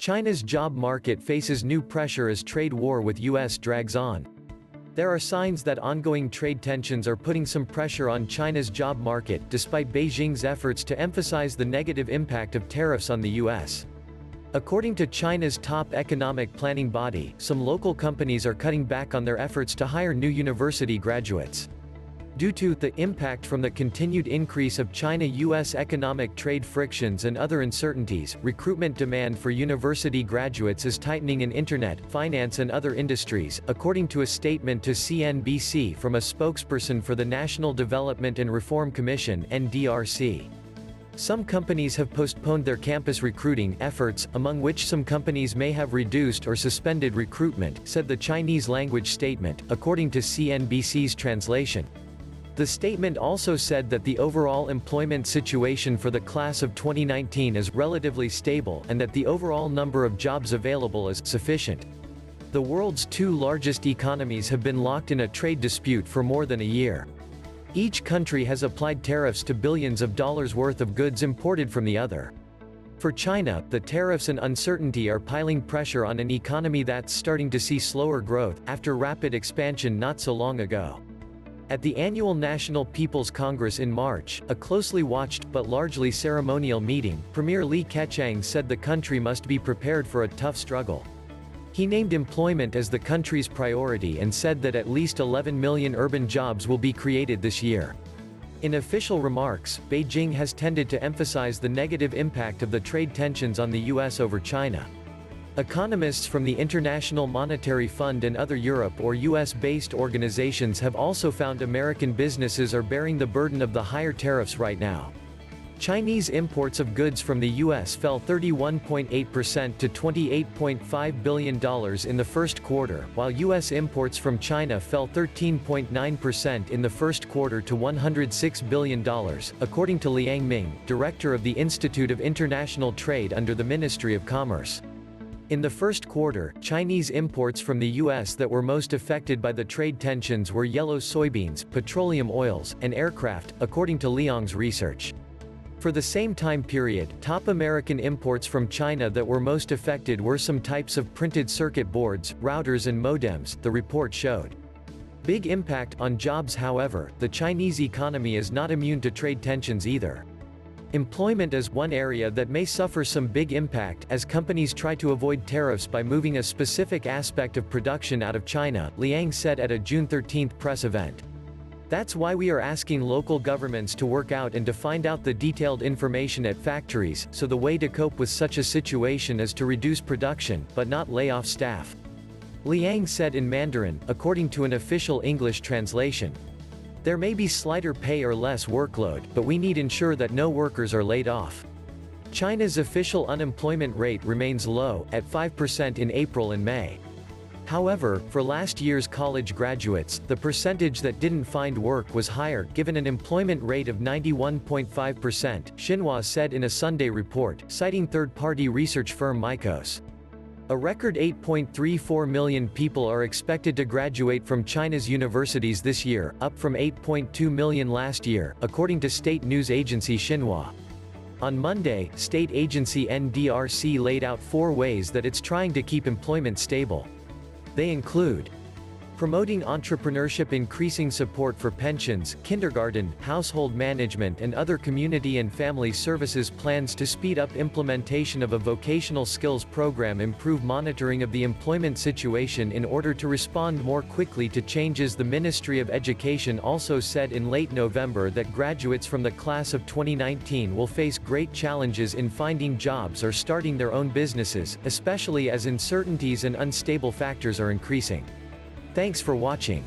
China's job market faces new pressure as trade war with U.S. drags on. There are signs that ongoing trade tensions are putting some pressure on China's job market, despite Beijing's efforts to emphasize the negative impact of tariffs on the U.S. According to China's top economic planning body, some local companies are cutting back on their efforts to hire new university graduates. Due to the impact from the continued increase of China-U.S. economic trade frictions and other uncertainties, recruitment demand for university graduates is tightening in internet, finance and other industries, according to a statement to CNBC from a spokesperson for the National Development and Reform Commission (NDRC). Some companies have postponed their campus recruiting efforts, among which some companies may have reduced or suspended recruitment, said the Chinese language statement, according to CNBC's translation. The statement also said that the overall employment situation for the class of 2019 is relatively stable and that the overall number of jobs available is sufficient. The world's two largest economies have been locked in a trade dispute for more than a year. Each country has applied tariffs to billions of dollars worth of goods imported from the other. For China, the tariffs and uncertainty are piling pressure on an economy that's starting to see slower growth, after rapid expansion not so long ago. At the annual National People's Congress in March, a closely watched but largely ceremonial meeting, Premier Li Keqiang said the country must be prepared for a tough struggle. He named employment as the country's priority and said that at least 11 million urban jobs will be created this year. In official remarks, Beijing has tended to emphasize the negative impact of the trade tensions on the U.S. over China. Economists from the International Monetary Fund and other Europe or US-based organizations have also found American businesses are bearing the burden of the higher tariffs right now. Chinese imports of goods from the U.S. fell 31.8% to $28.5 billion in the first quarter, while U.S. imports from China fell 13.9% in the first quarter to $106 billion, according to Liang Ming, director of the Institute of International Trade under the Ministry of Commerce. In the first quarter, Chinese imports from the U.S. that were most affected by the trade tensions were yellow soybeans, petroleum oils, and aircraft, according to Liang's research. For the same time period, top American imports from China that were most affected were some types of printed circuit boards, routers and modems, the report showed. Big impact on jobs. However, the Chinese economy is not immune to trade tensions either. Employment is one area that may suffer some big impact, as companies try to avoid tariffs by moving a specific aspect of production out of China, Liang said at a June 13 press event. That's why we are asking local governments to work out and to find out the detailed information at factories, so the way to cope with such a situation is to reduce production, but not lay off staff. Liang said in Mandarin, according to an official English translation. There may be slighter pay or less workload, but we need to ensure that no workers are laid off. China's official unemployment rate remains low, at 5% in April and May. However, for last year's college graduates, the percentage that didn't find work was higher, given an employment rate of 91.5%, Xinhua said in a Sunday report, citing third-party research firm Micos. A record 8.34 million people are expected to graduate from China's universities this year, up from 8.2 million last year, according to state news agency Xinhua. On Monday, state agency NDRC laid out 4 ways that it's trying to keep employment stable. They include promoting entrepreneurship, increasing support for pensions, kindergarten, household management and other community and family services, plans to speed up implementation of a vocational skills program, improve monitoring of the employment situation in order to respond more quickly to changes. The Ministry of Education also said in late November that graduates from the class of 2019 will face great challenges in finding jobs or starting their own businesses, especially as uncertainties and unstable factors are increasing. Thanks for watching.